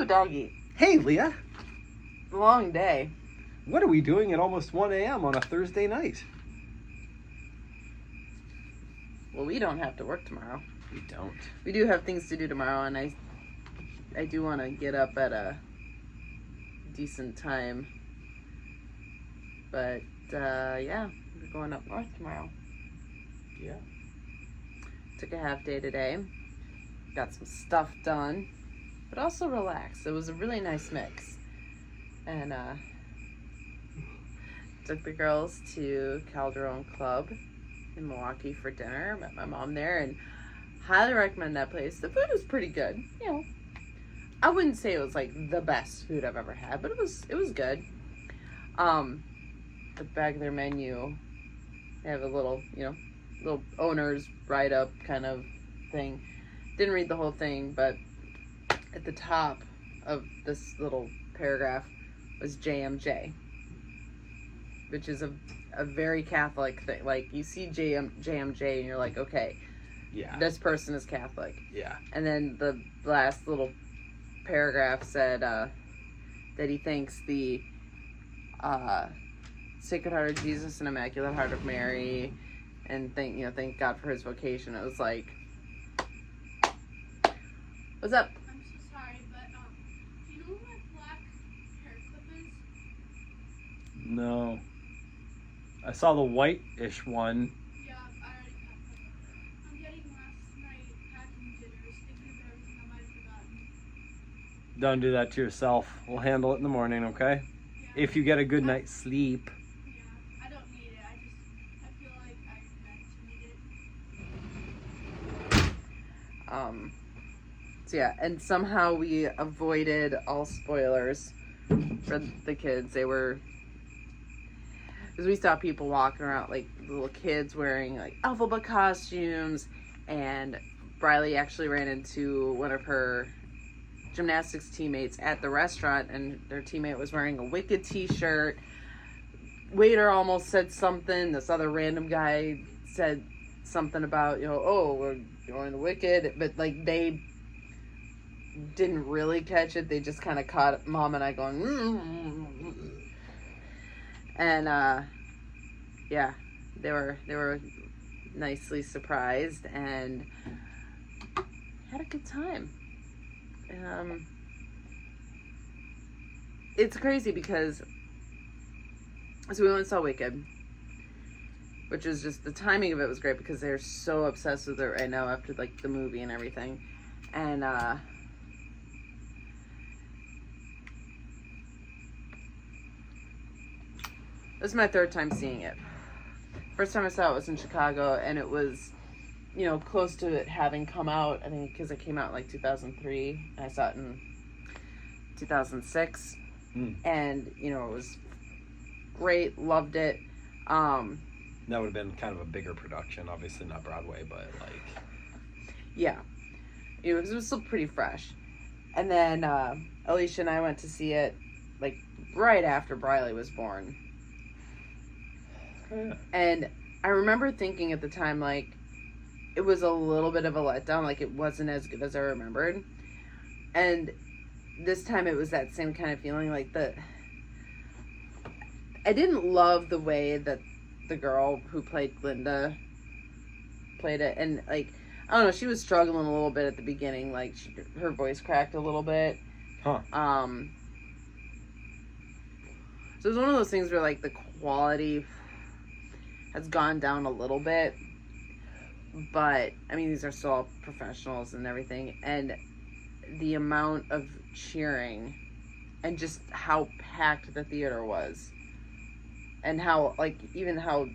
Ooh, doggy. Hey, Leah. Long day. What are we doing at almost 1 a.m. on a Thursday night? Well, we don't have to work tomorrow. We don't. We do have things to do tomorrow, and I do want to get up at a decent time. But, yeah, we're going up north tomorrow. Yeah. Took a half day today. Got some stuff done, but also relaxed. It was a really nice mix. And, took the girls to Calderon Club in Milwaukee for dinner. Met my mom there, and highly recommend that place. The food was pretty good. You know, I wouldn't say it was like the best food I've ever had, but it was good. The back of their menu, they have a little, little owner's write-up kind of thing. Didn't read the whole thing, but at the top of this little paragraph was JMJ, which is a very Catholic thing. Like, you see JMJ and you're like, okay, yeah, this person is Catholic. Yeah. And then the last little paragraph said that he thanks the Sacred Heart of Jesus and Immaculate Heart of Mary, and thank God for his vocation. It was like, what's up? I'm so sorry, but do you know where my black hair clip is? No. I saw the white-ish one. Yeah, I already packed them. I'm getting last night packing dinners, thinking of everything I might have forgotten. Don't do that to yourself. We'll handle it in the morning, okay? Yeah. If you get a good night's sleep. Yeah, I don't need it. I feel like I meant to need it. So yeah, and somehow we avoided all spoilers for the kids. Because we saw people walking around, like little kids wearing like alphabet costumes, and Briley actually ran into one of her gymnastics teammates at the restaurant, and their teammate was wearing a Wicked t-shirt. Waiter almost said something. This other random guy said something about, oh, we're going to Wicked, but like they didn't really catch it. They just kind of caught Mom and I going, and yeah, they were nicely surprised and had a good time. It's crazy because so we went and saw Wicked, which is just, the timing of it was great because they're so obsessed with it right now after like the movie and everything. And this is my third time seeing it. First time I saw it was in Chicago, and it was, close to it having come out, I think, because it came out in like 2003, and I saw it in 2006. And, it was great, loved it. That would have been kind of a bigger production, obviously not Broadway, but like... Yeah. Because it was still pretty fresh. And then Alicia and I went to see it, like, right after Briley was born. And I remember thinking at the time, like, it was a little bit of a letdown. Like, it wasn't as good as I remembered. And this time it was that same kind of feeling. Like, I didn't love the way that the girl who played Glinda played it. And, like, I don't know, she was struggling a little bit at the beginning. Like, her voice cracked a little bit. Huh. So it was one of those things where, like, the quality has gone down a little bit, but I mean, these are still all professionals and everything, and the amount of cheering and just how packed the theater was, and how, like, even how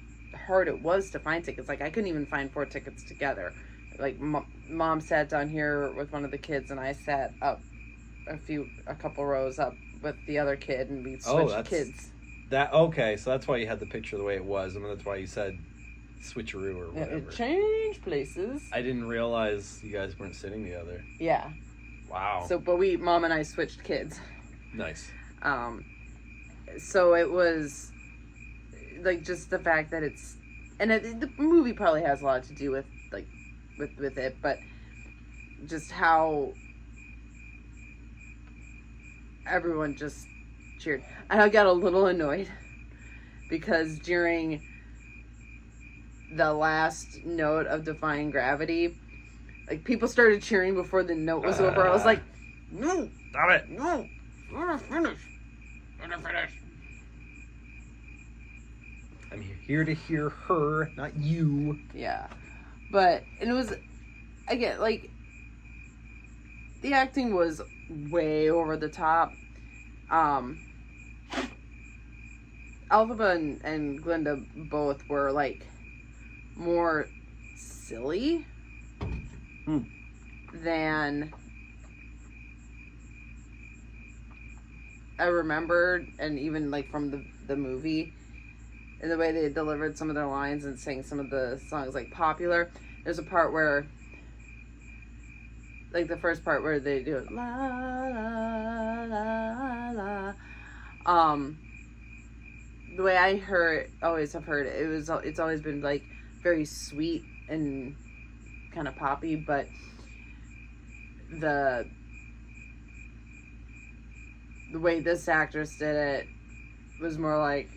hard it was to find tickets. Like, I couldn't even find 4 tickets together. Like, Mom sat down here with one of the kids, and I sat up a couple rows up with the other kid, and we switched kids. Okay, so that's why you had the picture the way it was. I mean, that's why you said switcheroo or whatever. It changed places. I didn't realize you guys weren't sitting together. Yeah. Wow. So, but Mom and I switched kids. Nice. So it was, like, just the fact that it's, and the movie probably has a lot to do with, like, with it, but just how everyone just cheered. And I got a little annoyed because during the last note of Defying Gravity, like, people started cheering before the note was over. I was like, no, Stop it. no, we're gonna finish. I'm here to hear her, not you. Yeah. But, and it was, again, like, the acting was way over the top. Alphaba and Glinda both were, like, more silly than I remembered, and even, like, from the movie, and the way they delivered some of their lines and sang some of the songs, like, popular. There's a part where, like, the first part where they do it, la, la, la, la. The way I always have heard it, it's always been, like, very sweet and kind of poppy, but the way this actress did it was more like,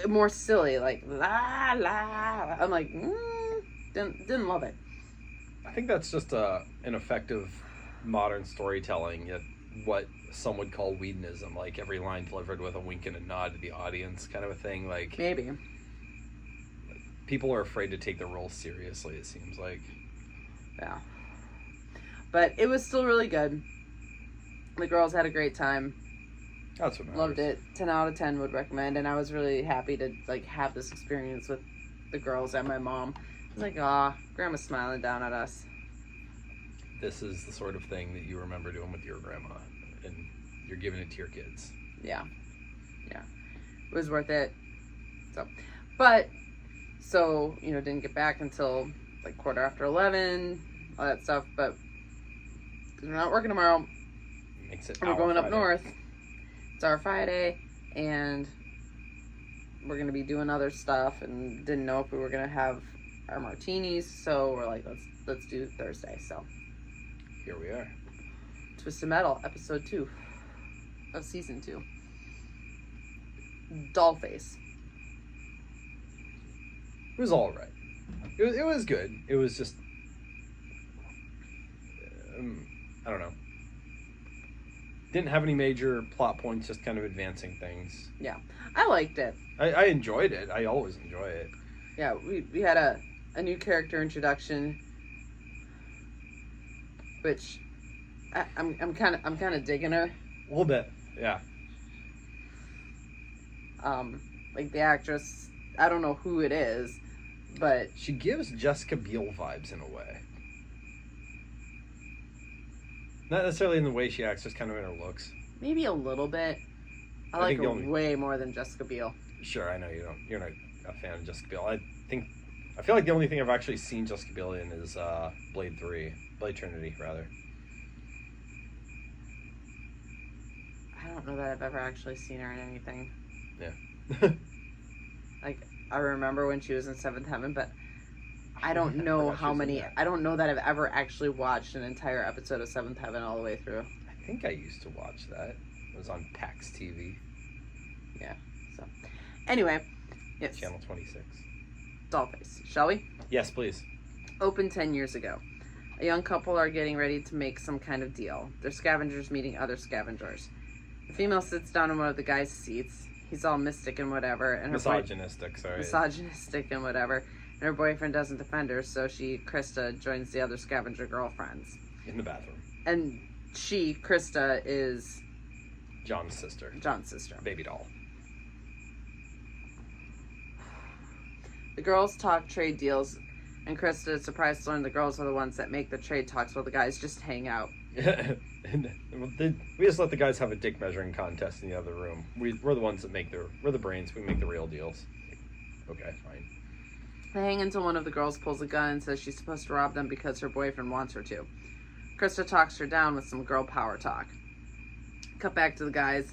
more silly, like, la, la. I'm like, didn't love it. I think that's just an effective modern storytelling, what some would call Whedonism, like every line delivered with a wink and a nod to the audience kind of a thing. Like, Maybe. people are afraid to take the role seriously, it seems like. Yeah. But it was still really good. The girls had a great time. That's what matters. Loved it. 10 out of 10 would recommend. And I was really happy to, like, have this experience with the girls and my mom. I was like, aw, Grandma's smiling down at us. This is the sort of thing that you remember doing with your grandma, and you're giving it to your kids. Yeah. Yeah. It was worth it. So, didn't get back until, like, 11:15, all that stuff. But, because we're not working tomorrow, Makes it we're going up Friday. north. It's our Friday, and we're going to be doing other stuff, and didn't know if we were going to have our martinis, so we're like, let's do Thursday. So Here we are. Twisted Metal, episode 2 of season 2. Dollface. It was all right. It was good. It was just, I don't know. Didn't have any major plot points, just kind of advancing things. Yeah, I liked it. I enjoyed it. I always enjoy it. Yeah, we had a new character introduction, which I'm kind of digging her. A little bit, yeah. Like, the actress, I don't know who it is, but She gives Jessica Biel vibes in a way. Not necessarily in the way she acts, just kind of in her looks. maybe a little bit. I I like think her the only- way more than Jessica Biel. Sure, I know you're not a fan of Jessica Biel. I feel like the only thing I've actually seen Jessica Biel in is Blade Trinity, rather. I don't know that I've ever actually seen her in anything. Yeah. Like, I remember when she was in Seventh Heaven, but I don't I know forgot she how was in many. that. I don't know that I've ever actually watched an entire episode of Seventh Heaven all the way through. I think I used to watch that. It was on PAX TV, So, anyway, yes, Channel 26. Dollface. Shall we? Yes, please. Opened 10 years ago. A young couple are getting ready to make some kind of deal. They're scavengers meeting other scavengers. The female sits down in one of the guy's seats. He's all mystic and whatever, and Misogynistic, sorry. misogynistic and whatever. And her boyfriend doesn't defend her, so Krista, joins the other scavenger girlfriends. In the bathroom. And Krista, is John's sister. John's sister. Baby doll. The girls talk trade deals, and Krista is surprised to learn the girls are the ones that make the trade talks while the guys just hang out. We just let the guys have a dick measuring contest in the other room. We're the ones that we're the brains. We make the real deals. Okay, fine. They hang until one of the girls pulls a gun and says she's supposed to rob them because her boyfriend wants her to. Krista talks her down with some girl power talk. Cut back to the guys.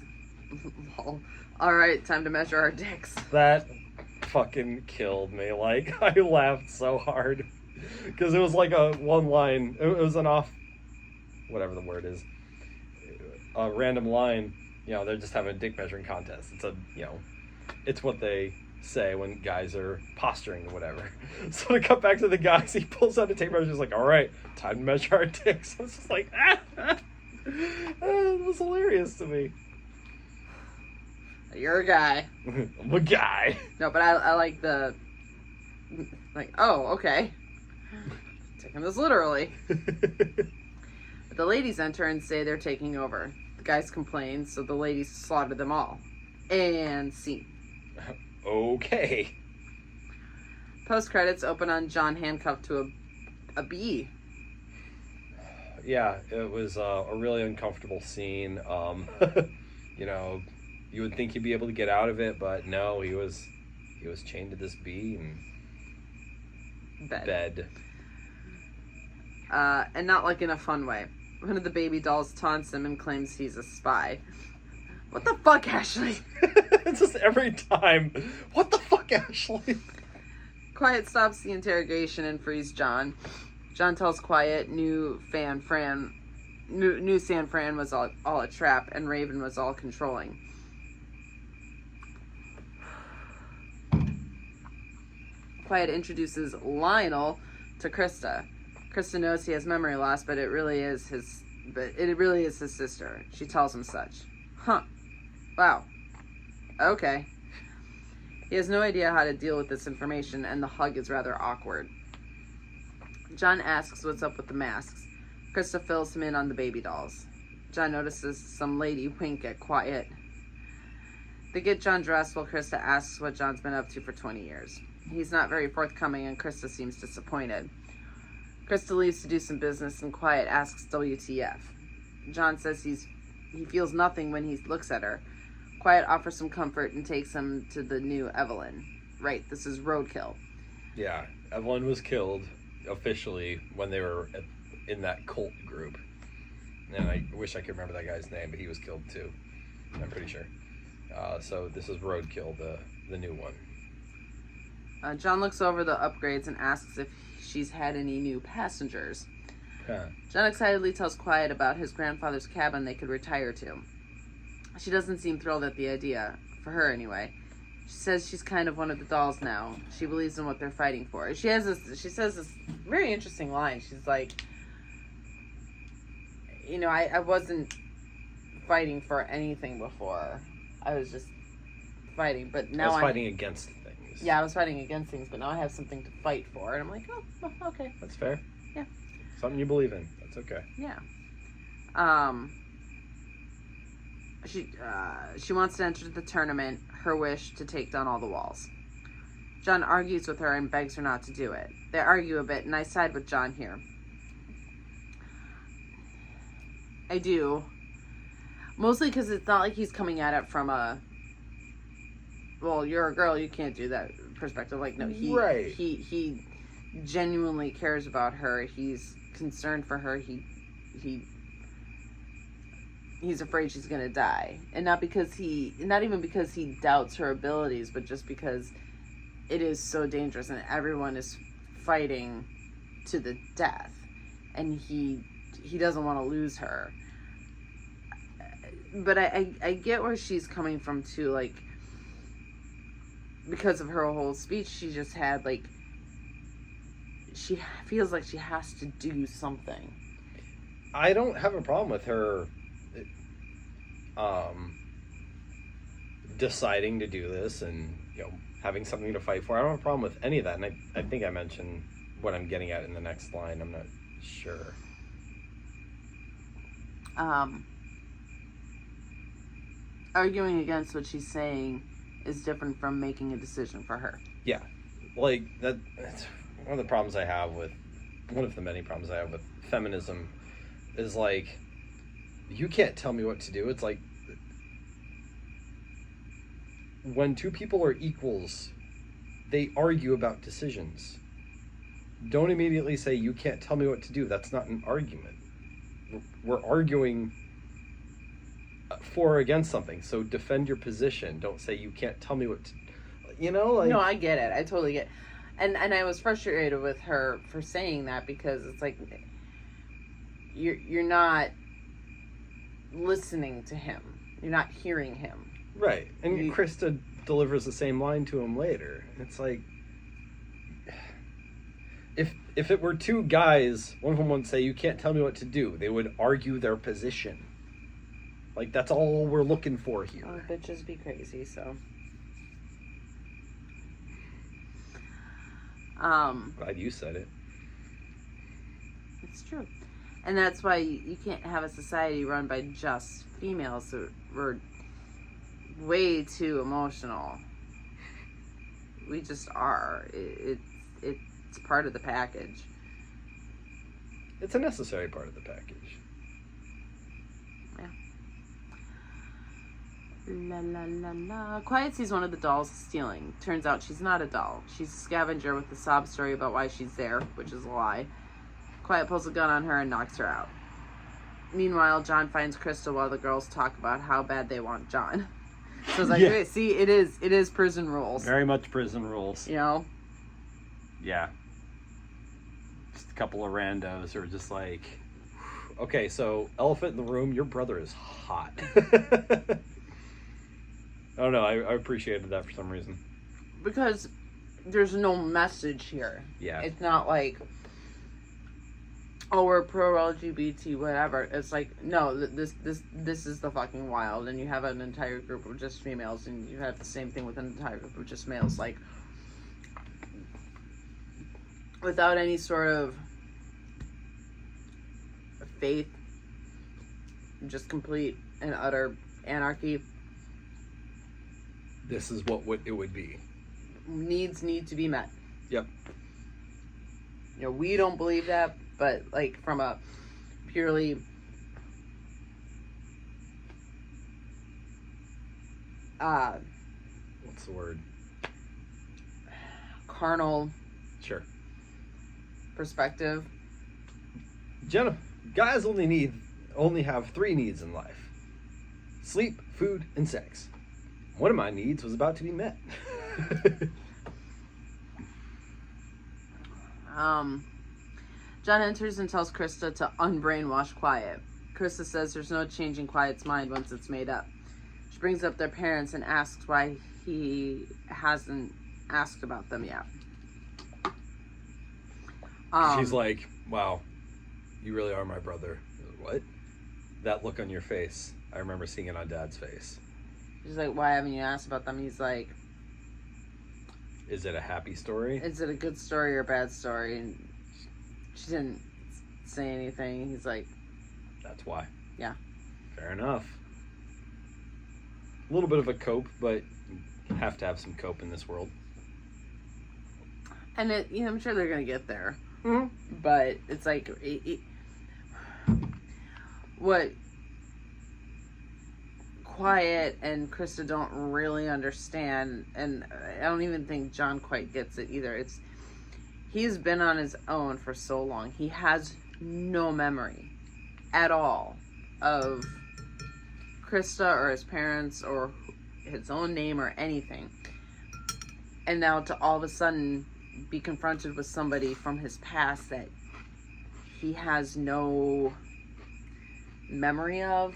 Alright, time to measure our dicks. That fucking killed me. Like, I laughed so hard. Because it was like a one line. It was an off... Whatever the word is. a random line, they're just having a dick measuring contest. It's it's what they say when guys are posturing or whatever. So to cut back to the guys, he pulls out a tape measure. He's like, "All right, time to measure our dicks." I was just like, it was hilarious to me. You're a guy. I'm a guy. No, but I like the oh, okay. Taking this literally. But the ladies enter and say they're taking over. The guys complain, so the ladies slaughter them all. And scene. Okay. Post credits open on John handcuffed to a bee. Yeah, it was a really uncomfortable scene. You would think he'd be able to get out of it, but no, he was chained to this bee and bed. And not like in a fun way. One of the baby dolls taunts him and claims he's a spy. What the fuck, Ashley? It's just every time. What the fuck, Ashley? Quiet stops the interrogation and frees John. John tells Quiet new San Fran was all a trap and Raven was all controlling. Quiet introduces Lionel to Krista. Krista knows he has memory loss, but it really is his sister. She tells him such. Huh. Wow. Okay. He has no idea how to deal with this information, and the hug is rather awkward. John asks what's up with the masks. Krista fills him in on the baby dolls. John notices some lady wink at Quiet. They get John dressed while Krista asks what John's been up to for 20 years. He's not very forthcoming, and Krista seems disappointed. Krista leaves to do some business, and Quiet asks WTF. John says he feels nothing when he looks at her. Quiet offers some comfort and takes him to the new Evelyn. Right, this is roadkill. Yeah, Evelyn was killed officially when they were in that cult group. And I wish I could remember that guy's name, but he was killed too. I'm pretty sure. So this is Roadkill, the new one. John looks over the upgrades and asks if she's had any new passengers. Huh. John excitedly tells Quiet about his grandfather's cabin they could retire to. She doesn't seem thrilled at the idea, for her anyway. She says she's kind of one of the dolls now. She believes in what they're fighting for. She says this very interesting line. She's like, I wasn't fighting for anything before. I was just fighting, but now I was fighting against things. Yeah, I was fighting against things, but now I have something to fight for. And I'm like, oh, okay. That's fair. Yeah. Something you believe in. That's okay. Yeah. She wants to enter the tournament, her wish to take down all the walls. John argues with her and begs her not to do it. They argue a bit, and I side with John here. I do. Mostly because it's not like he's coming at it from a, well, you're a girl, you can't do that perspective. Like, no, he genuinely cares about her. He's concerned for her. He's afraid she's gonna die, and not even because he doubts her abilities, but just because it is so dangerous and everyone is fighting to the death, and he doesn't want to lose her. But I get where she's coming from too, like, because of her whole speech she just had, like, she feels like she has to do something. I don't have a problem with her deciding to do this and having something to fight for. I don't have a problem with any of that, and I think I mentioned what I'm getting at in the next line. I'm not sure. Arguing against what she's saying is different from making a decision for her. Yeah, like that's one of the problems I have with one of the many problems I have with feminism is, like, you can't tell me what to do. It's like, when two people are equals, they argue about decisions. Don't immediately say, you can't tell me what to do. That's not an argument. We're arguing for or against something. So defend your position. Don't say, you can't tell me what to, like... No, I get it. I totally get it. And I was frustrated with her for saying that, because it's like, you're not listening to him. You're not hearing him. Right. And Krista delivers the same line to him later. It's like, if it were two guys, one of them would say, "You can't tell me what to do." They would argue their position. Like, that's all we're looking for here. Oh, bitches be crazy, so. Glad you said it. It's true. And that's why you can't have a society run by just females. We're way too emotional. We just are. It's part of the package. It's a necessary part of the package. Yeah. La la la la. Quiet sees one of the dolls stealing. Turns out she's not a doll. She's a scavenger with a sob story about why she's there, which is a lie. Quiet pulls a gun on her and knocks her out. Meanwhile, John finds Krista while the girls talk about how bad they want John. So it's like, Yeah. see, it is prison rules. Very much prison rules. You know? Yeah. Just a couple of randos who are just like, okay, so elephant in the room, your brother is hot. I don't know, I appreciated that for some reason. Because there's no message here. Yeah. It's not like, oh, we're pro LGBT, whatever. It's like, no, this is the fucking wild, and you have an entire group of just females, and you have the same thing with an entire group of just males. Like, without any sort of faith, just complete and utter anarchy. This is what it would be. Needs need to be met. Yep. You know, we don't believe that, but like from a purely What's the word? carnal Sure. perspective. Jenna, guys only have 3 needs in life: sleep, food, and sex. One of my needs was about to be met. John enters and tells Krista to unbrainwash Quiet. Krista says there's no changing Quiet's mind once it's made up. She brings up their parents and asks why he hasn't asked about them yet. She's like, wow, you really are my brother. What? That look on your face, I remember seeing it on Dad's face. She's like, why haven't you asked about them? He's like, is it a happy story? is it a good story or a bad story? And she didn't say anything. He's like, That's why. yeah. Fair enough. A little bit of a cope, but you have to have some cope in this world. And I'm sure they're gonna get there. Mm-hmm. But it's like, what Quiet and Krista don't really understand, and I don't even think John quite gets it either. He's been on his own for so long. He has no memory at all of Krista or his parents or his own name or anything. And now to all of a sudden be confronted with somebody from his past that he has no memory of,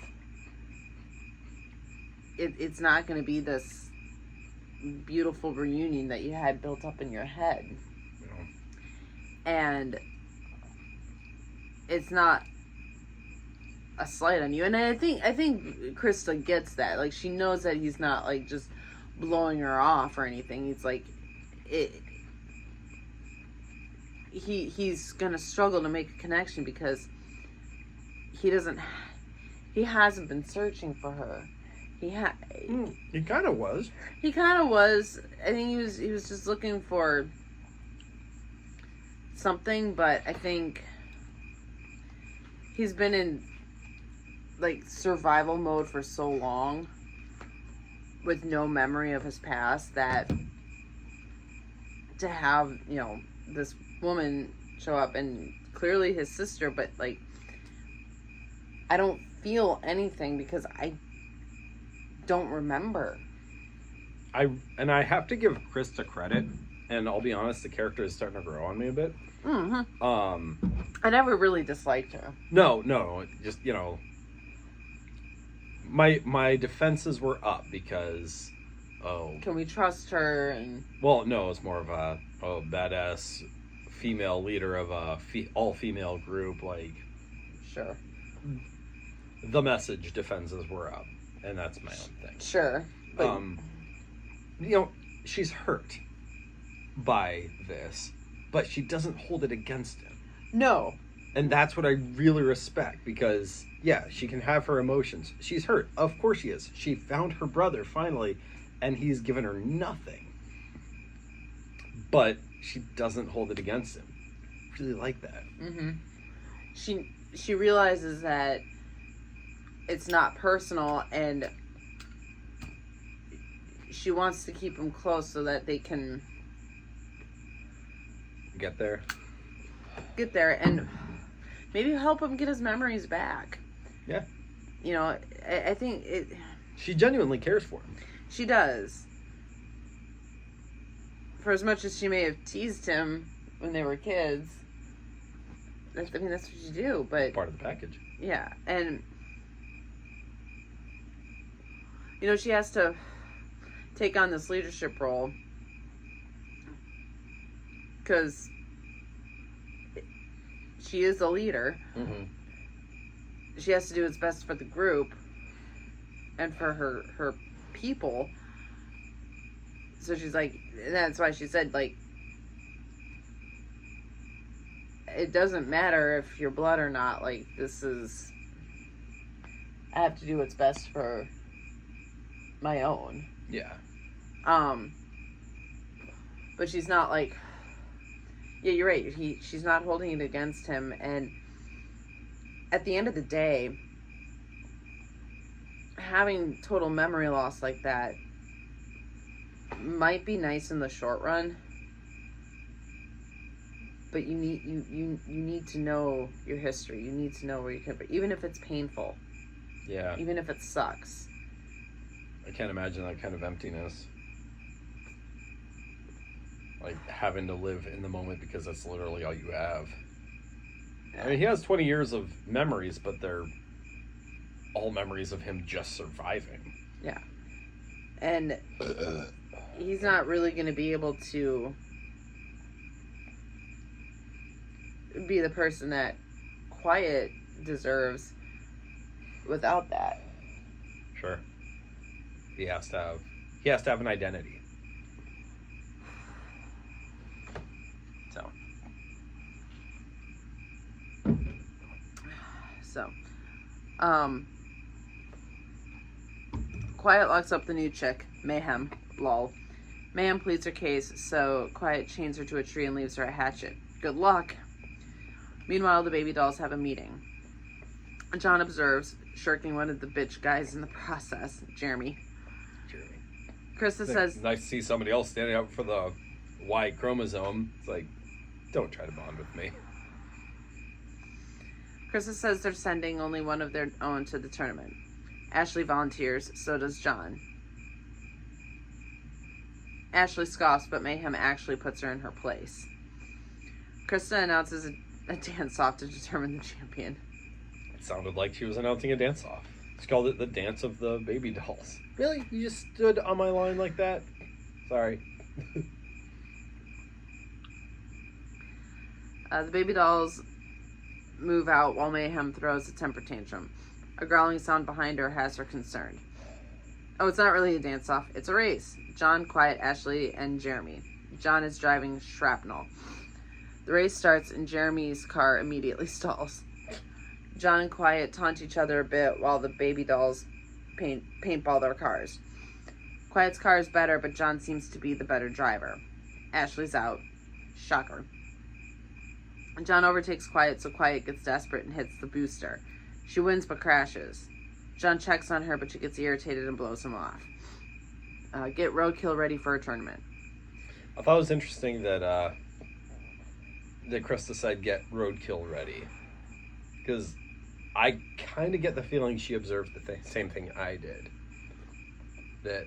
it's not going to be this beautiful reunion that you had built up in your head. And it's not a slight on you. And I think Krista gets that. Like, she knows that he's not like just blowing her off or anything. It's like he's gonna struggle to make a connection because he hasn't been searching for her. He kind of was. He kind of was. I think he was just looking for something, but I think he's been in like survival mode for so long with no memory of his past that to have, this woman show up and clearly his sister, but like I don't feel anything because I don't remember. I have to give Krista credit, and I'll be honest, the character is starting to grow on me a bit. Mm-hmm. I never really disliked her. No, just my defenses were up because, Can we trust her? And well, no, it's more of a badass female leader of a all-female group. Like, sure, the message defenses were up, and that's my own thing. sure, but She's hurt by this, but she doesn't hold it against him. no, And that's what I really respect, because, yeah, she can have her emotions. She's hurt. Of course she is. She found her brother, finally, and he's given her nothing. But she doesn't hold it against him. I really like that. mm-hmm. She realizes that it's not personal, and she wants to keep him close so that they can Get there? get there and maybe help him get his memories back. Yeah. I think She genuinely cares for him. she does. For as much as she may have teased him when they were kids, that's what you do. But Part of the package. yeah, and she has to take on this leadership role because she is a leader. Mm-hmm. She has to do what's best for the group and for her people. So she's like, that's why she said, like, it doesn't matter if you're blood or not. Like, I have to do what's best for my own. Yeah. But she's not like, yeah, you're right. She's not holding it against him. And at the end of the day, having total memory loss like that might be nice in the short run, but you need to know your history. You need to know where you came from, even if it's painful. Yeah. Even if it sucks. I can't imagine that kind of emptiness. Like, having to live in the moment because that's literally all you have. I mean, he has 20 years of memories, but they're all memories of him just surviving. Yeah. And he's not really going to be able to be the person that Quiet deserves without that. Sure. He has to have an identity. So, Quiet locks up the new chick, Mayhem, lol. Mayhem pleads her case, so Quiet chains her to a tree and leaves her a hatchet. Good luck. Meanwhile, the baby dolls have a meeting. John observes, shirking one of the bitch guys in the process, Jeremy. Krista says, Nice to see somebody else standing up for the Y chromosome. It's like, don't try to bond with me. Krista says they're sending only one of their own to the tournament. Ashley volunteers, so does John. Ashley scoffs, but Mayhem actually puts her in her place. Krista announces a dance-off to determine the champion. It sounded like she was announcing a dance-off. She called it the dance of the baby dolls. Really? You just stood on my line like that? Sorry. The baby dolls move out while Mayhem throws a temper tantrum. A growling sound behind her has her concerned. Oh, it's not really a dance-off. It's a race. John, Quiet, Ashley, and Jeremy. John is driving Shrapnel. The race starts and Jeremy's car immediately stalls. John and Quiet taunt each other a bit while the baby dolls paintball their cars. Quiet's car is better, but John seems to be the better driver. Ashley's out. Shocker. John overtakes Quiet, so Quiet gets desperate and hits the booster. She wins but crashes. John checks on her, but she gets irritated and blows him off. Get roadkill ready for a tournament. I thought it was interesting that Krista said get roadkill ready. Because I kind of get the feeling she observed the same thing I did. That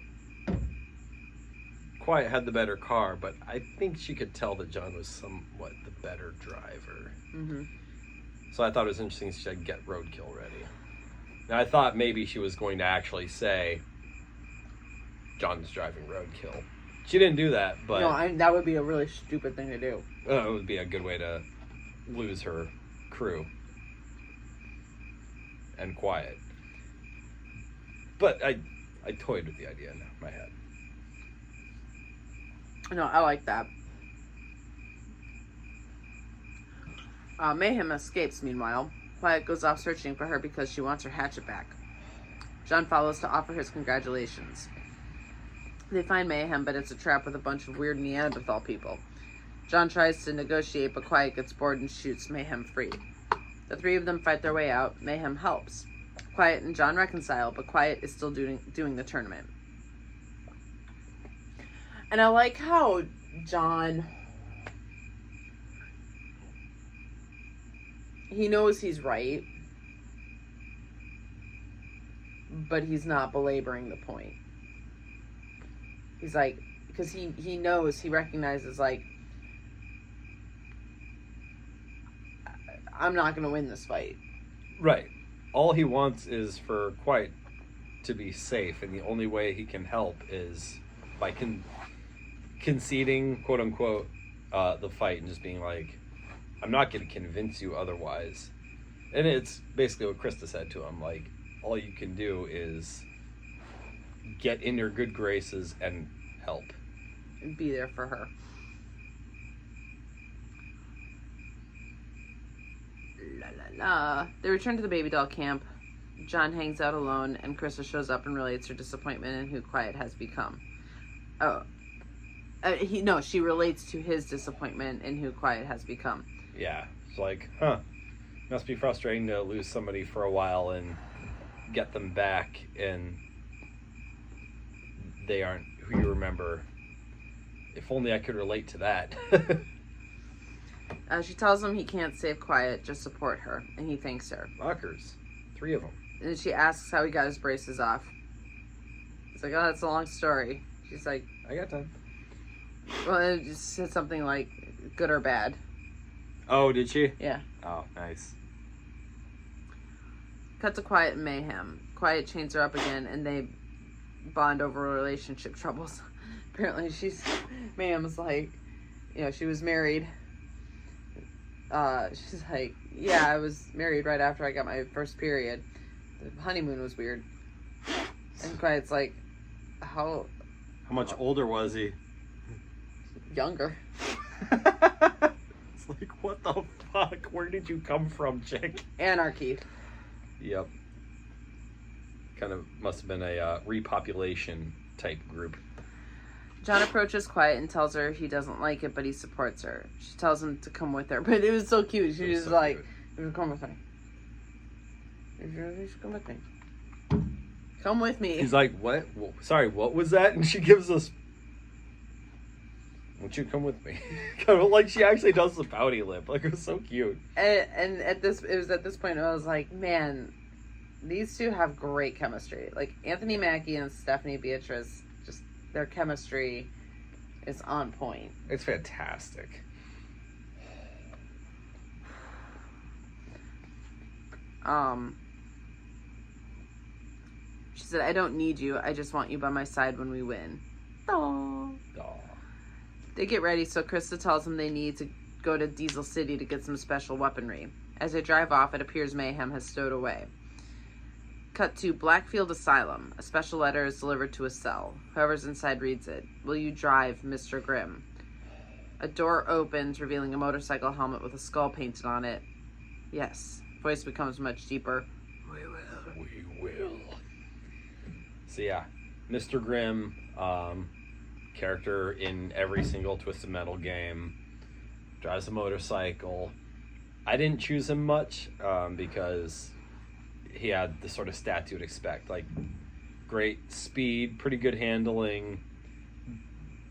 Quiet had the better car, but I think she could tell that John was somewhat the better driver. Mm-hmm. So I thought it was interesting she said get roadkill ready. Now, I thought maybe she was going to actually say, John's driving roadkill. She didn't do that, but... No, that would be a really stupid thing to do. It would be a good way to lose her crew. And quiet. But I toyed with the idea in my head. No, I like that. Mayhem escapes, meanwhile. Quiet goes off searching for her because she wants her hatchet back. John follows to offer his congratulations. They find Mayhem, but it's a trap with a bunch of weird Neanderthal people. John tries to negotiate, but Quiet gets bored and shoots Mayhem free. The three of them fight their way out. Mayhem helps. Quiet and John reconcile, but Quiet is still doing the tournament. And I like how John... He knows he's right, but he's not belaboring the point. He's like, because he knows, he recognizes, like, I'm not going to win this fight. Right. All he wants is for Quiet to be safe, and the only way he can help is by conceding, quote unquote, the fight and just being like, I'm not going to convince you otherwise. And it's basically what Krista said to him, like, all you can do is get in your good graces and help. And be there for her. La la la. They return to the baby doll camp. John hangs out alone, and Krista shows up and relates her disappointment in who Quiet has become. She relates to his disappointment in who Quiet has become. Yeah, it's like, must be frustrating to lose somebody for a while and get them back, and they aren't who you remember. If only I could relate to that. She tells him he can't save Quiet, just support her, and he thanks her. Lockers. 3 of them. And she asks how he got his braces off. He's like, oh, that's a long story. She's like, I got time. well, it just said something like, good or bad. Oh, did she? Yeah. Oh, nice. Cut to Quiet and Mayhem. Quiet chains her up again, and they bond over relationship troubles. Apparently, Mayhem's like, she was married. She's like, yeah, I was married right after I got my first period. The honeymoon was weird. And Quiet's like, how much older was he? Younger. It's like, what the fuck? Where did you come from, chick? Anarchy. Yep. Kind of must have been a repopulation type group. John approaches Quiet and tells her he doesn't like it, but he supports her. She tells him to come with her, but it was so cute. She was like, "You should come with me. You should come with me. Come with me." He's like, what? Sorry, what was that? And she gives us, won't you come with me? Kind of like she actually does the pouty lip. Like, it was so cute. And it was at this point I was like, man, these two have great chemistry. Like, Anthony Mackie and Stephanie Beatrice, just their chemistry is on point. It's fantastic. She said, I don't need you. I just want you by my side when we win. Aww. They get ready, so Krista tells them they need to go to Diesel City to get some special weaponry. As they drive off, it appears Mayhem has stowed away. Cut to Blackfield Asylum. A special letter is delivered to a cell. Whoever's inside reads it. Will you drive, Mr. Grimm? A door opens, revealing a motorcycle helmet with a skull painted on it. Yes. Voice becomes much deeper. We will. We will. So yeah, Mr. Grimm, character in every single Twisted Metal game, drives a motorcycle. I didn't choose him much because he had the sort of stats you'd expect, like great speed, pretty good handling,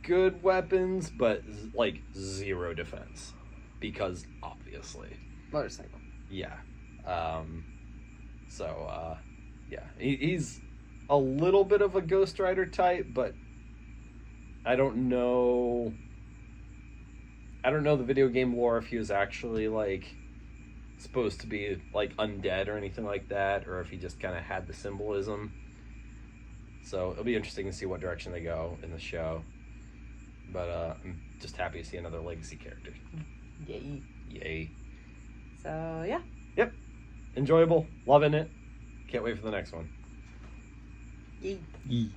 good weapons, but like 0 defense because obviously Motorcycle. yeah. Yeah, he's a little bit of a Ghost Rider type, but I don't know the video game lore if he was actually like supposed to be like undead or anything like that, or if he just kind of had the symbolism. So it'll be interesting to see what direction they go in the show. But I'm just happy to see another legacy character. Yay. Yay. So, yeah. Yep. Enjoyable. Loving it. Can't wait for the next one. Yay. Yee.